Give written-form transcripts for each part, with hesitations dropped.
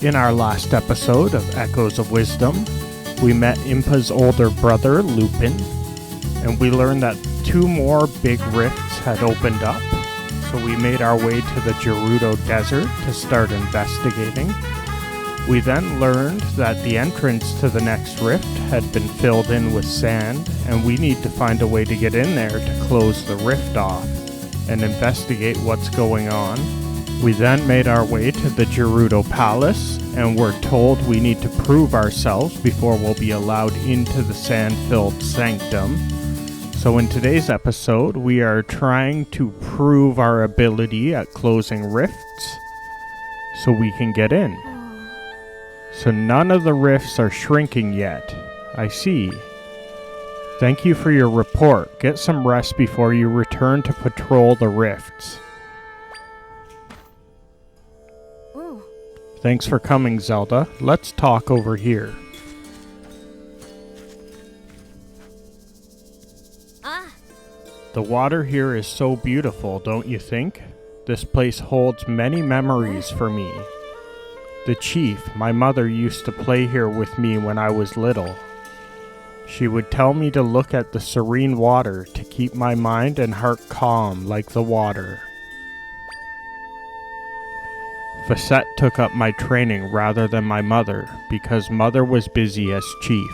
In our last episode of Echoes of Wisdom, we met Impa's older brother, Lupin, and we learned that 2 more big rifts had opened up, so we made our way to the Gerudo Desert to start investigating. We then learned that the entrance to the next rift had been filled in with sand, and we need to find a way to get in there to close the rift off and investigate what's going on. We then made our way to the Gerudo Palace, and were told we need to prove ourselves before we'll be allowed into the sand-filled sanctum. So in today's episode, we are trying to prove our ability at closing rifts so we can get in. So none of the rifts are shrinking yet. I see. Thank you for your report. Get some rest before you return to patrol the rifts. Thanks for coming, Zelda. Let's talk over here. The water here is so beautiful, don't you think? This place holds many memories for me. The chief, my mother, used to play here with me when I was little. She would tell me to look at the serene water to keep my mind and heart calm like the water. Facette took up my training rather than my mother, because mother was busy as chief.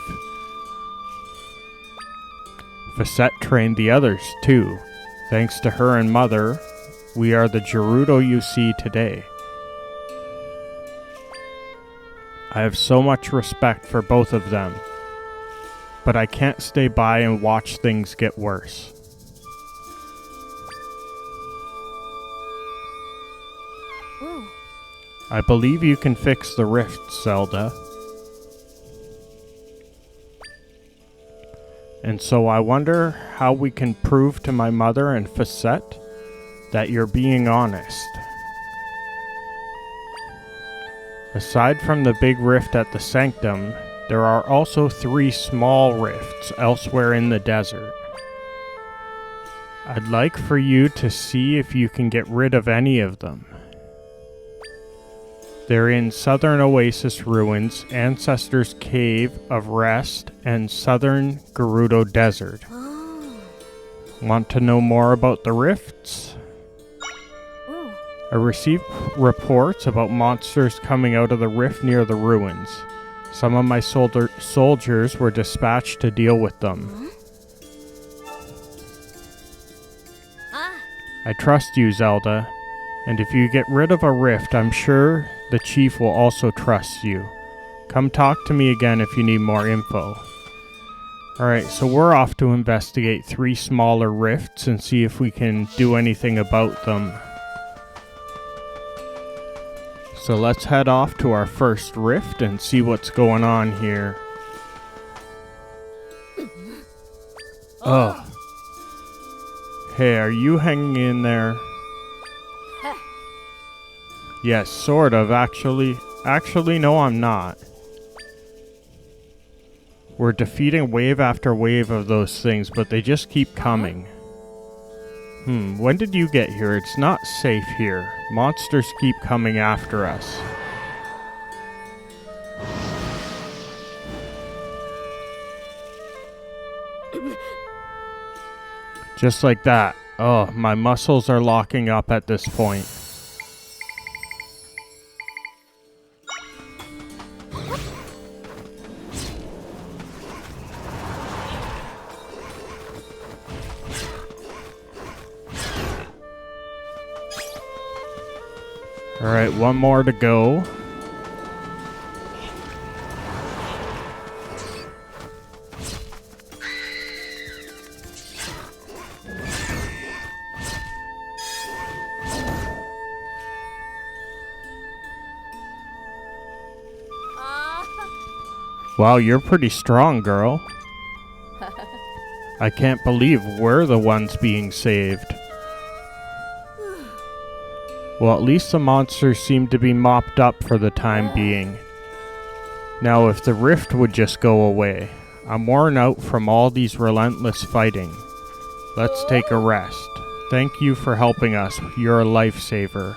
Facette trained the others too. Thanks to her and mother, we are the Gerudo you see today. I have so much respect for both of them, but I can't stay by and watch things get worse. I believe you can fix the rift, Zelda. And so I wonder how we can prove to my mother and Facette that you're being honest. Aside from the big rift at the sanctum, there are also 3 small rifts elsewhere in the desert. I'd like for you to see if you can get rid of any of them. They're in Southern Oasis Ruins, Ancestors' Cave of Rest, and Southern Gerudo Desert. Want to know more about the rifts? I received reports about monsters coming out of the rift near the ruins. Some of my soldiers were dispatched to deal with them. I trust you, Zelda, and if you get rid of a rift, I'm sure the chief will also trust you. Come talk to me again if you need more info. Alright, so we're off to investigate 3 smaller rifts and see if we can do anything about them. So let's head off to our first rift and see what's going on here. Ugh. Hey, are you hanging in there? Yes, sort of, actually. Actually, no, I'm not. We're defeating wave after wave of those things, but they just keep coming. When did you get here? It's not safe here. Monsters keep coming after us. Just like that. Oh, my muscles are locking up at this point. Alright, 1 more to go. Wow, you're pretty strong, girl. I can't believe we're the ones being saved. Well, at least the monsters seem to be mopped up for the time being. Now, if the rift would just go away. I'm worn out from all these relentless fighting. Let's take a rest. Thank you for helping us. You're a lifesaver.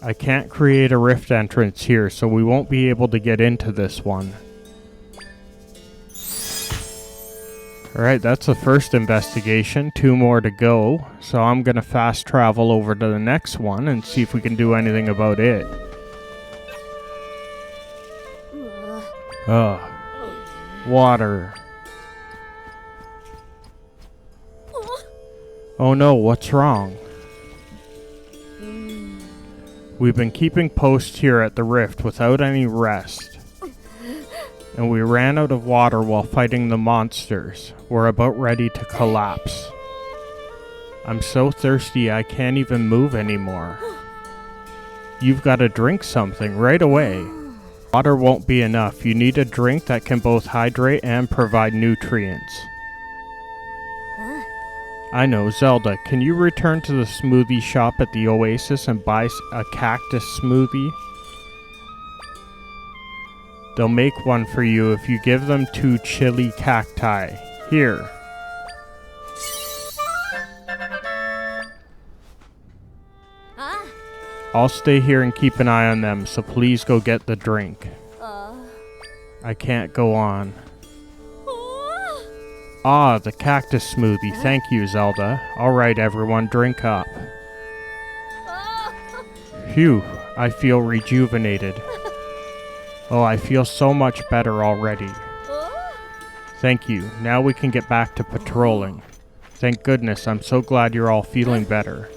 I can't create a rift entrance here, so we won't be able to get into this one. Alright, that's the first investigation. 2 more to go. So I'm gonna fast travel over to the next one and see if we can do anything about it. Ugh. Water. Oh no, what's wrong? We've been keeping post here at the rift without any rest. And we ran out of water while fighting the monsters. We're about ready to collapse. I'm so thirsty I can't even move anymore. You've got to drink something right away. Water won't be enough. You need a drink that can both hydrate and provide nutrients. I know, Zelda, can you return to the smoothie shop at the Oasis and buy a cactus smoothie? They'll make one for you if you give them 2 chili cacti. Here. I'll stay here and keep an eye on them, so please go get the drink. I can't go on. Ah, the cactus smoothie. Thank you, Zelda. Alright, everyone, drink up. Phew, I feel rejuvenated. Oh, I feel so much better already. Thank you. Now we can get back to patrolling. Thank goodness, I'm so glad you're all feeling better.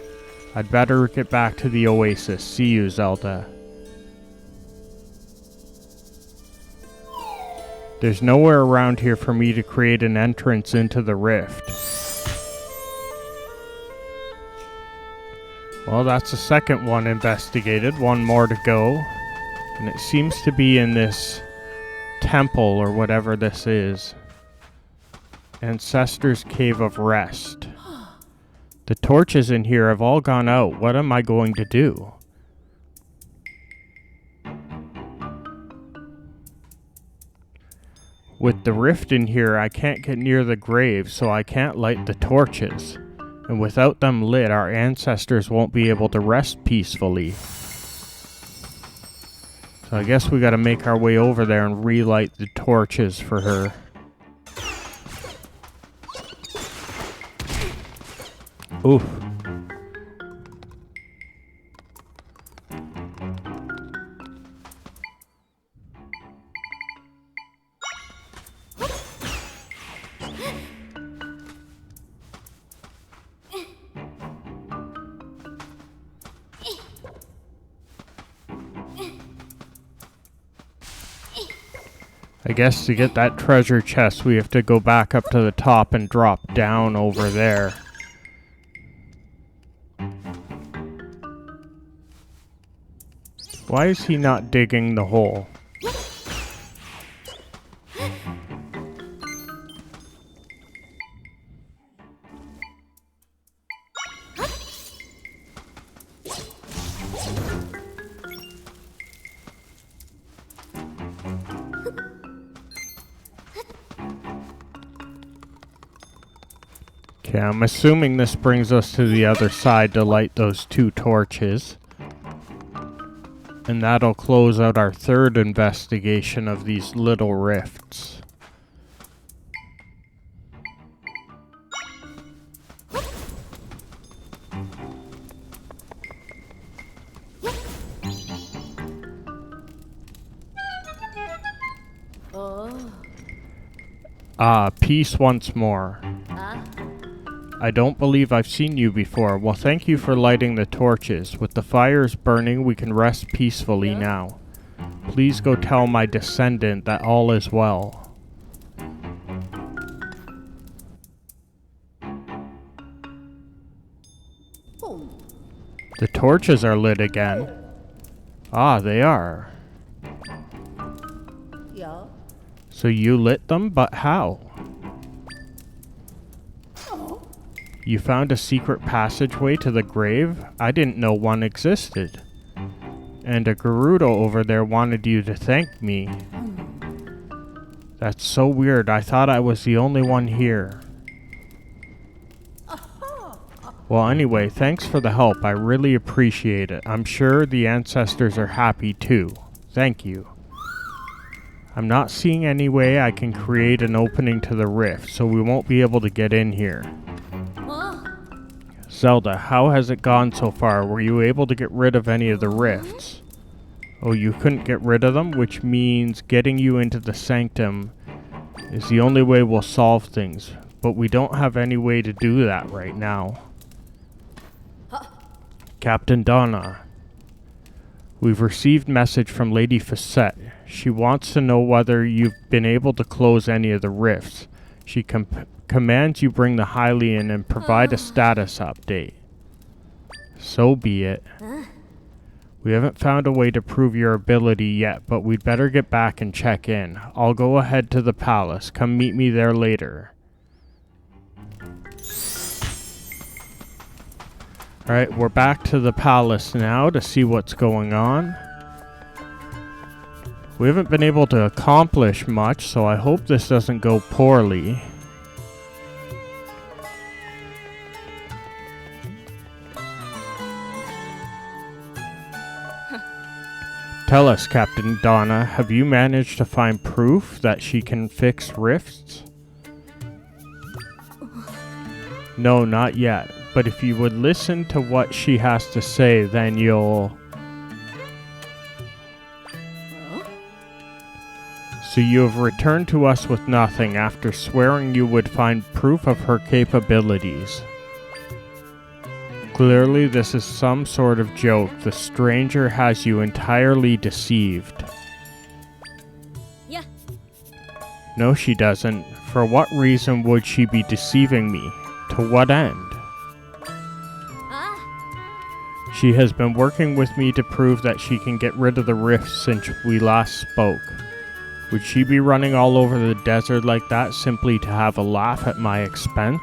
I'd better get back to the Oasis. See you, Zelda. There's nowhere around here for me to create an entrance into the rift. Well, that's the second one investigated. 1 more to go. And it seems to be in this temple or whatever this is. Ancestors' Cave of Rest. The torches in here have all gone out. What am I going to do? With the rift in here, I can't get near the grave, so I can't light the torches. And without them lit, our ancestors won't be able to rest peacefully. So I guess we gotta make our way over there and relight the torches for her. Oof. I guess to get that treasure chest, we have to go back up to the top and drop down over there. Why is he not digging the hole? Okay, I'm assuming this brings us to the other side to light those 2 torches. And that'll close out our 3rd investigation of these little rifts. Ah, peace once more. I don't believe I've seen you before. Well, thank you for lighting the torches. With the fires burning, we can rest peacefully now. Please go tell my descendant that all is well. The torches are lit again. Ah, they are. So you lit them, but how? You found a secret passageway to the grave? I didn't know one existed. And a Gerudo over there wanted you to thank me. That's so weird. I thought I was the only one here. Well, anyway, thanks for the help. I really appreciate it. I'm sure the ancestors are happy too. Thank you. I'm not seeing any way I can create an opening to the rift, so we won't be able to get in here. Zelda, how has it gone so far? Were you able to get rid of any of the rifts? Oh, you couldn't get rid of them, which means getting you into the sanctum is the only way we'll solve things. But we don't have any way to do that right now. Captain Donna, we've received message from Lady Facette. She wants to know whether you've been able to close any of the rifts. She commands you bring the Hylian and provide a status update. So be it. We haven't found a way to prove your ability yet, but we'd better get back and check in. I'll go ahead to the palace. Come meet me there later. Alright, we're back to the palace now to see what's going on. We haven't been able to accomplish much, so I hope this doesn't go poorly. Tell us, Captain Donna, have you managed to find proof that she can fix rifts? No, not yet. But if you would listen to what she has to say, then you'll... So you have returned to us with nothing after swearing you would find proof of her capabilities. Clearly this is some sort of joke. The stranger has you entirely deceived. Yeah. No, she doesn't. For what reason would she be deceiving me? To what end? She has been working with me to prove that she can get rid of the rifts since we last spoke. Would she be running all over the desert like that simply to have a laugh at my expense?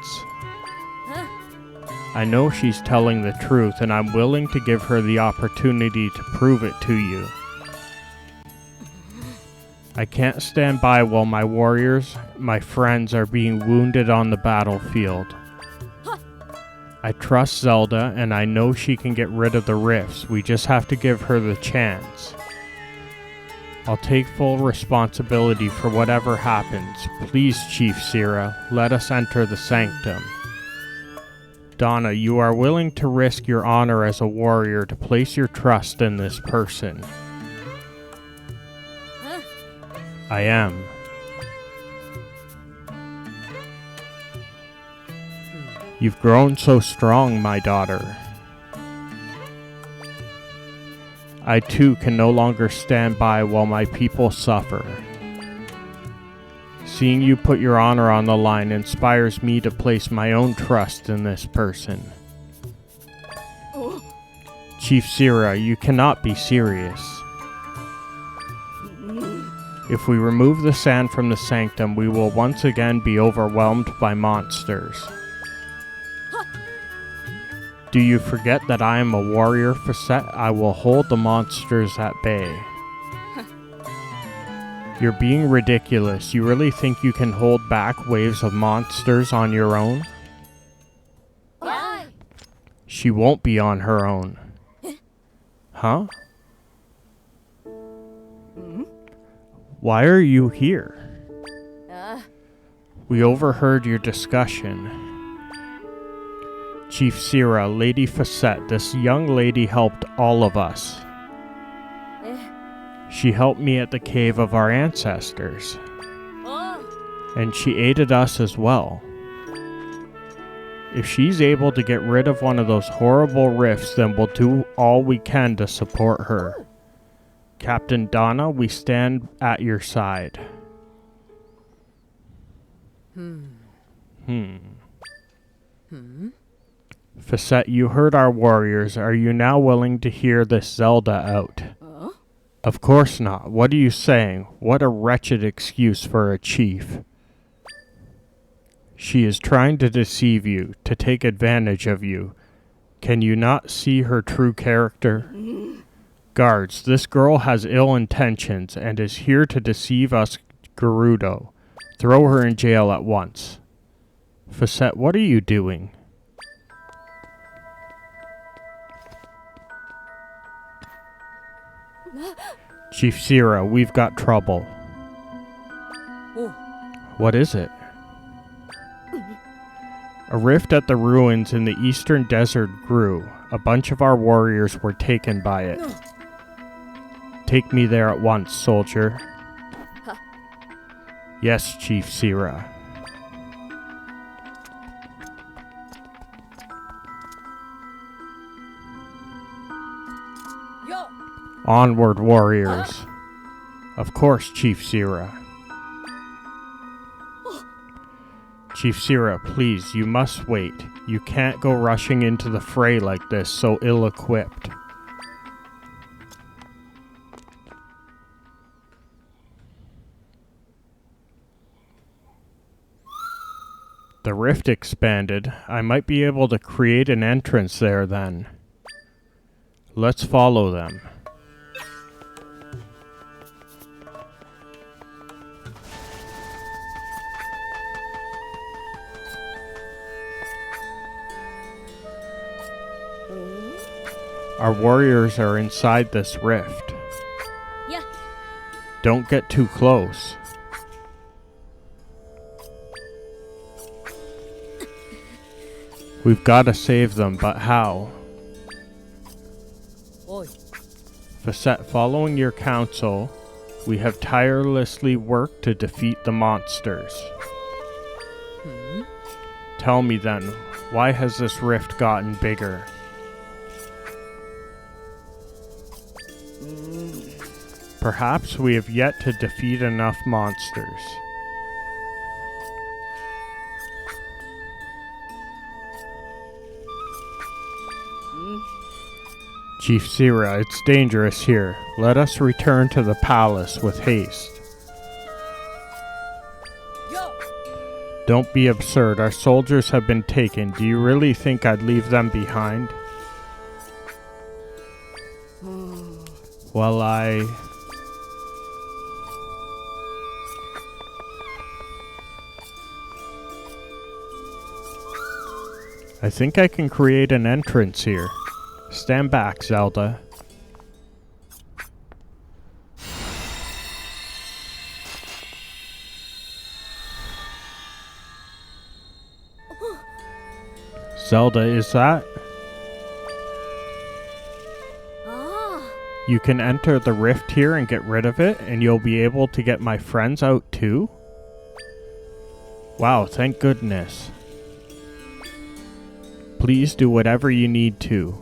I know she's telling the truth, and I'm willing to give her the opportunity to prove it to you. I can't stand by while my warriors, my friends, are being wounded on the battlefield. I trust Zelda, and I know she can get rid of the rifts. We just have to give her the chance. I'll take full responsibility for whatever happens. Please, Chief Sira, let us enter the sanctum. Donna, you are willing to risk your honor as a warrior to place your trust in this person. I am. You've grown so strong, my daughter. I too can no longer stand by while my people suffer. Seeing you put your honor on the line inspires me to place my own trust in this person. Chief Sira, you cannot be serious. If we remove the sand from the sanctum, we will once again be overwhelmed by monsters. Do you forget that I am a warrior, Facette? I will hold the monsters at bay. You're being ridiculous. You really think you can hold back waves of monsters on your own? Why? She won't be on her own. Huh? Why are you here? We overheard your discussion. Chief Sira, Lady Facette, this young lady helped all of us. She helped me at the cave of our ancestors. And she aided us as well. If she's able to get rid of one of those horrible rifts, then we'll do all we can to support her. Captain Donna, we stand at your side. Facette, you heard our warriors. Are you now willing to hear this Zelda out? Of course not. What are you saying? What a wretched excuse for a chief. She is trying to deceive you, to take advantage of you. Can you not see her true character? Guards, this girl has ill intentions and is here to deceive us, Gerudo. Throw her in jail at once. Facette, what are you doing? Chief Sierra, we've got trouble. What is it? A rift at the ruins in the eastern desert grew. A bunch of our warriors were taken by it. Take me there at once, soldier. Yes, Chief Sierra. Onward, warriors. Of course, Chief Sierra. Chief Sierra, please, you must wait. You can't go rushing into the fray like this, so ill-equipped. The rift expanded. I might be able to create an entrance there then. Let's follow them. Our warriors are inside this rift. Yeah. Don't get too close. We've got to save them, but how? Facette, following your counsel, we have tirelessly worked to defeat the monsters. Tell me then, why has this rift gotten bigger? Perhaps we have yet to defeat enough monsters. Chief Sierra, it's dangerous here. Let us return to the palace with haste. Don't be absurd. Our soldiers have been taken. Do you really think I'd leave them behind? Well, I think I can create an entrance here. Stand back, Zelda. Zelda, is that? You can enter the rift here and get rid of it, and you'll be able to get my friends out too? Wow, thank goodness. Please do whatever you need to.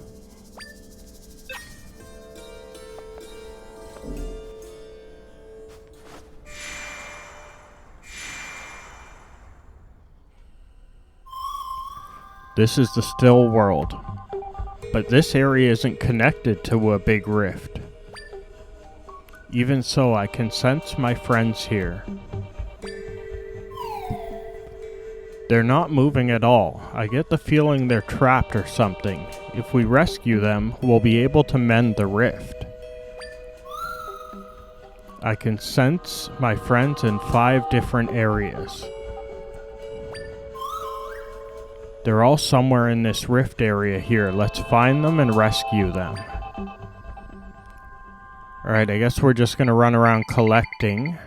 This is the still world. But this area isn't connected to a big rift. Even so, I can sense my friends here. They're not moving at all. I get the feeling they're trapped or something. If we rescue them, we'll be able to mend the rift. I can sense my friends in 5 different areas. They're all somewhere in this rift area here. Let's find them and rescue them. Alright, I guess we're just gonna run around collecting.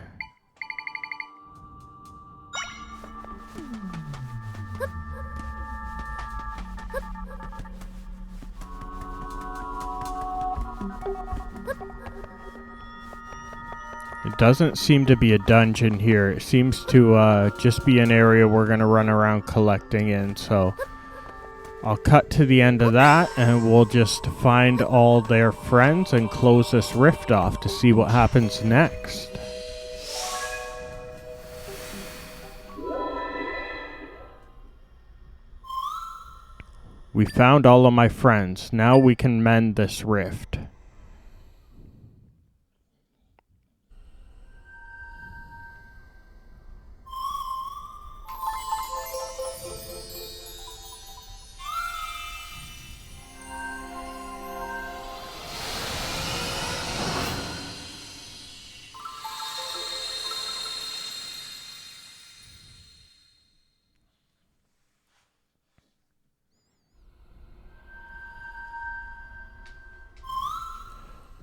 It doesn't seem to be a dungeon here. It seems to just be an area we're going to run around collecting in. So I'll cut to the end of that and we'll just find all their friends and close this rift off to see what happens next. We found all of my friends. Now we can mend this rift.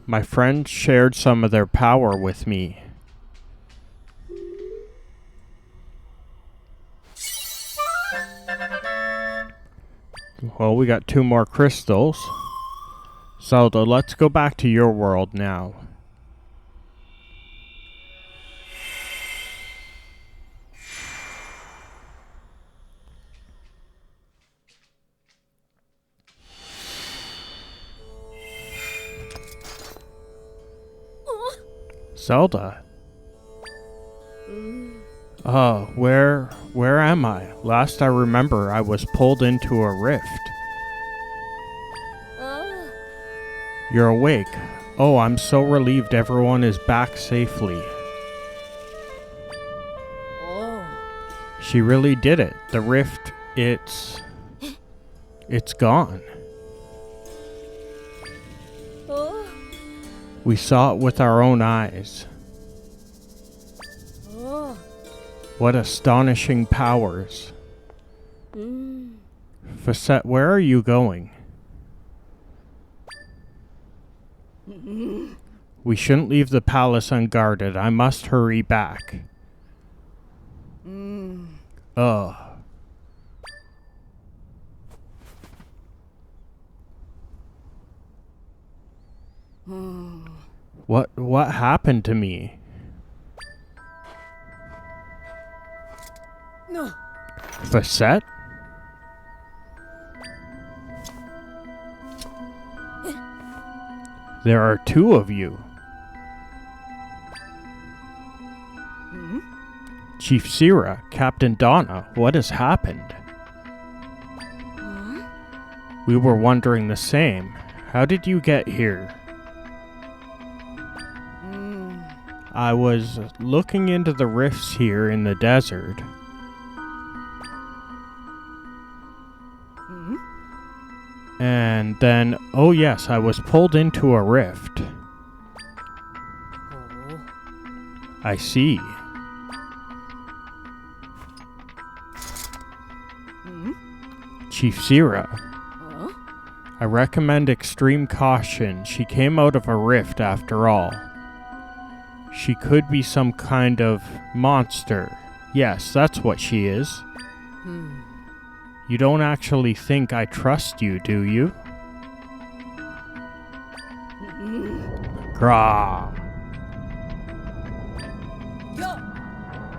My friends shared some of their power with me. Well, we got 2 more crystals. Zelda, let's go back to your world now. Zelda? Where am I? Last I remember, I was pulled into a rift. You're awake. Oh, I'm so relieved everyone is back safely. She really did it. The rift, it's gone. We saw it with our own eyes. What astonishing powers. Facette, where are you going? We shouldn't leave the palace unguarded. I must hurry back. What happened to me? No. Facette? There are 2 of you. Chief Sira, Captain Donna, what has happened? We were wondering the same. How did you get here? I was looking into the rifts here in the desert. And then, oh yes, I was pulled into a rift. I see. Chief Sira, I recommend extreme caution. She came out of a rift after all. She could be some kind of monster. Yes, that's what she is. You don't actually think I trust you, do you? Grah.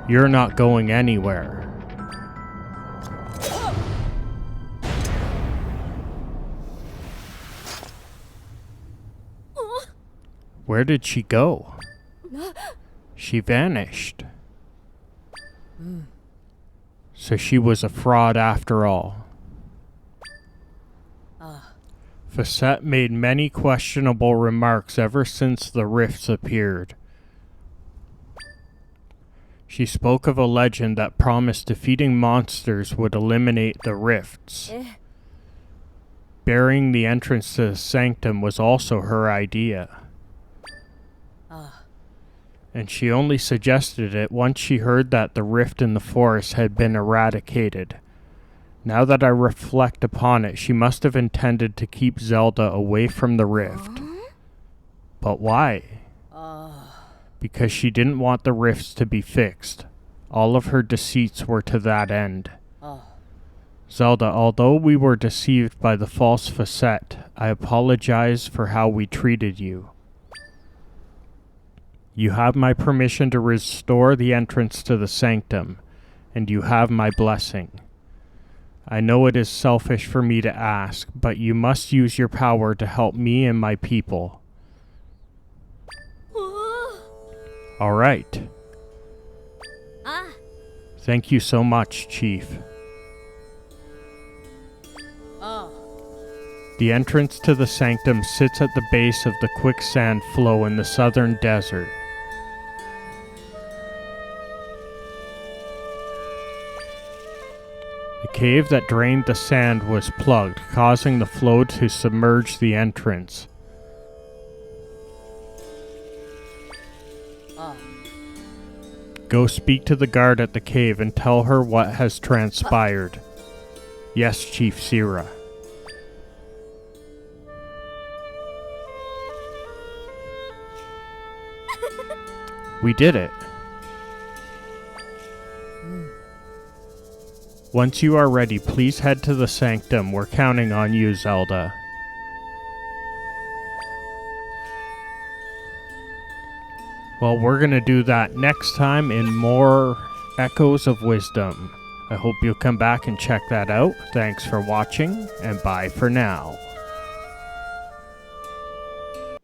You're not going anywhere. Where did she go? She vanished. So she was a fraud after all. Facette made many questionable remarks ever since the rifts appeared. She spoke of a legend that promised defeating monsters would eliminate the rifts. Burying the entrance to the sanctum was also her idea. And she only suggested it once she heard that the rift in the forest had been eradicated. Now that I reflect upon it, she must have intended to keep Zelda away from the rift. But why? Because she didn't want the rifts to be fixed. All of her deceits were to that end. Zelda, although we were deceived by the false facette, I apologize for how we treated you. You have my permission to restore the entrance to the sanctum, and you have my blessing. I know it is selfish for me to ask, but you must use your power to help me and my people. All right. Thank you so much, Chief. The entrance to the sanctum sits at the base of the quicksand flow in the southern desert. The cave that drained the sand was plugged, causing the flow to submerge the entrance. Go speak to the guard at the cave and tell her what has transpired. Yes, Chief Sira. We did it. Once you are ready, please head to the sanctum. We're counting on you, Zelda. Well, we're gonna do that next time in more Echoes of Wisdom. I hope you'll come back and check that out. Thanks for watching, and bye for now.